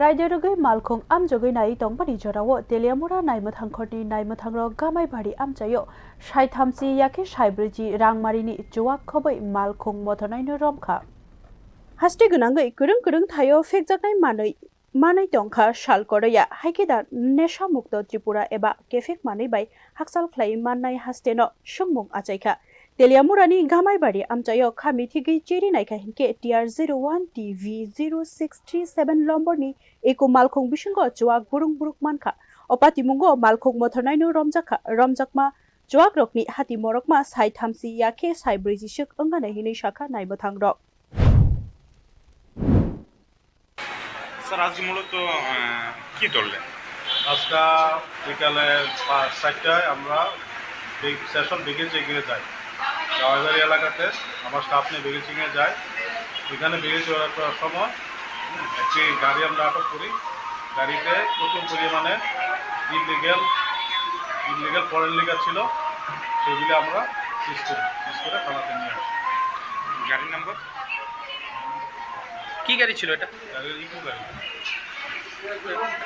Kaidurugui Malkong Amjogui Nai Tongbani Jorawo, Teliamurao Naimotangkorni Naimotangro Gamai Bari Amchayo, Shai Thamsi Yake Shaibriji Rangmarini Chuwak Khoboi Malkong Motonaino Romjakha. Haste Gunangai Kurung Thayo Fekjaknai Manai Tongkha Shal Koraya Haikeda Nesha Mukto Tripura Eba Kefek Manai by Haksal Clay Manai Hasteno Shungmung Achaika. Teliamurani Gamai Bari Amchayo Kamithigi Chiri Naika Hinke TR01 TV0637 Lomborni Eko Malkong Bishingo Chuwak burung Manka Opati Mungo Malkong Motonaino Romjakma Chuwak Rokni Hati Morokma Sai Thamsi Yake Sai Brijishuk Ungana Hini Shaka Naimothangrok. Sir আজকে মূলত কি করলেন? আজকে বিকালে 5-4টায় আমরা session Bigil চেকিংয়ে যাই। গাওয়াবাড়ি এলাকাতে আমার স্টাফ নিয়ে বিগিল চেকিংয়ে যাই। এখানে বিগিল চেকিং করার সময় একটি গাড়ি আমরা আটক করি। গাড়িতে প্রচুর পরিমাণে ইলিগাল ফরেন লিগার ছিল, সেগুলি আমরা সিজ করে থানাতে নিয়ে আসি। গাড়ির নাম্বার কি গাড়ি ছিল এটা? ইকো গাড়ি।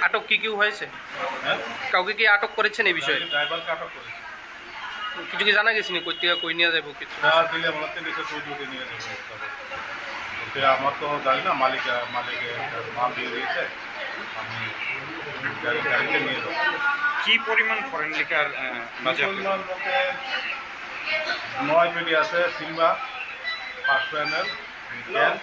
আটক কি হয়েছে? হ্যাঁ, কাউকে কি আটক করেছেন এই বিষয়ে? ড্রাইভারকে আটক করেছে। কিছু কি জানা গেছে নি কই থেকে কই নিয়ে যাবো কিছু? দিলে আমরা নিচে তৈরি নিয়ে যাবো। আমার তো জানি না, মালিকের মাল দিয়ে দিয়েছে, আমি গাড়িতে নিয়ে যাবো। কি পরিমাণ ফরেন লিকার পরিমাণ বলতে 9 পেটি আছে Silva 500 ml can,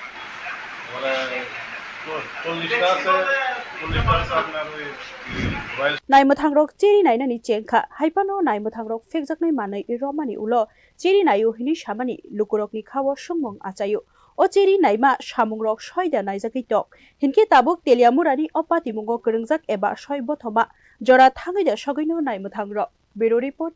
Naimothangrok Chiri Nainani Chengkha Haipano Naimothangrok Fekjaknai Manai Romani Ulo Chiri Nayu Hini Shamani Lukurokni Khawo Shungmung Achayo O Chiri Naima Shamungrok Shoida Naizaki Tok Hinke Tabuk Teliamurani Opati Mungo Kurungjak Eba Shoi Bothoma Jora Thangida Shogino Naimothangrok Bureau Report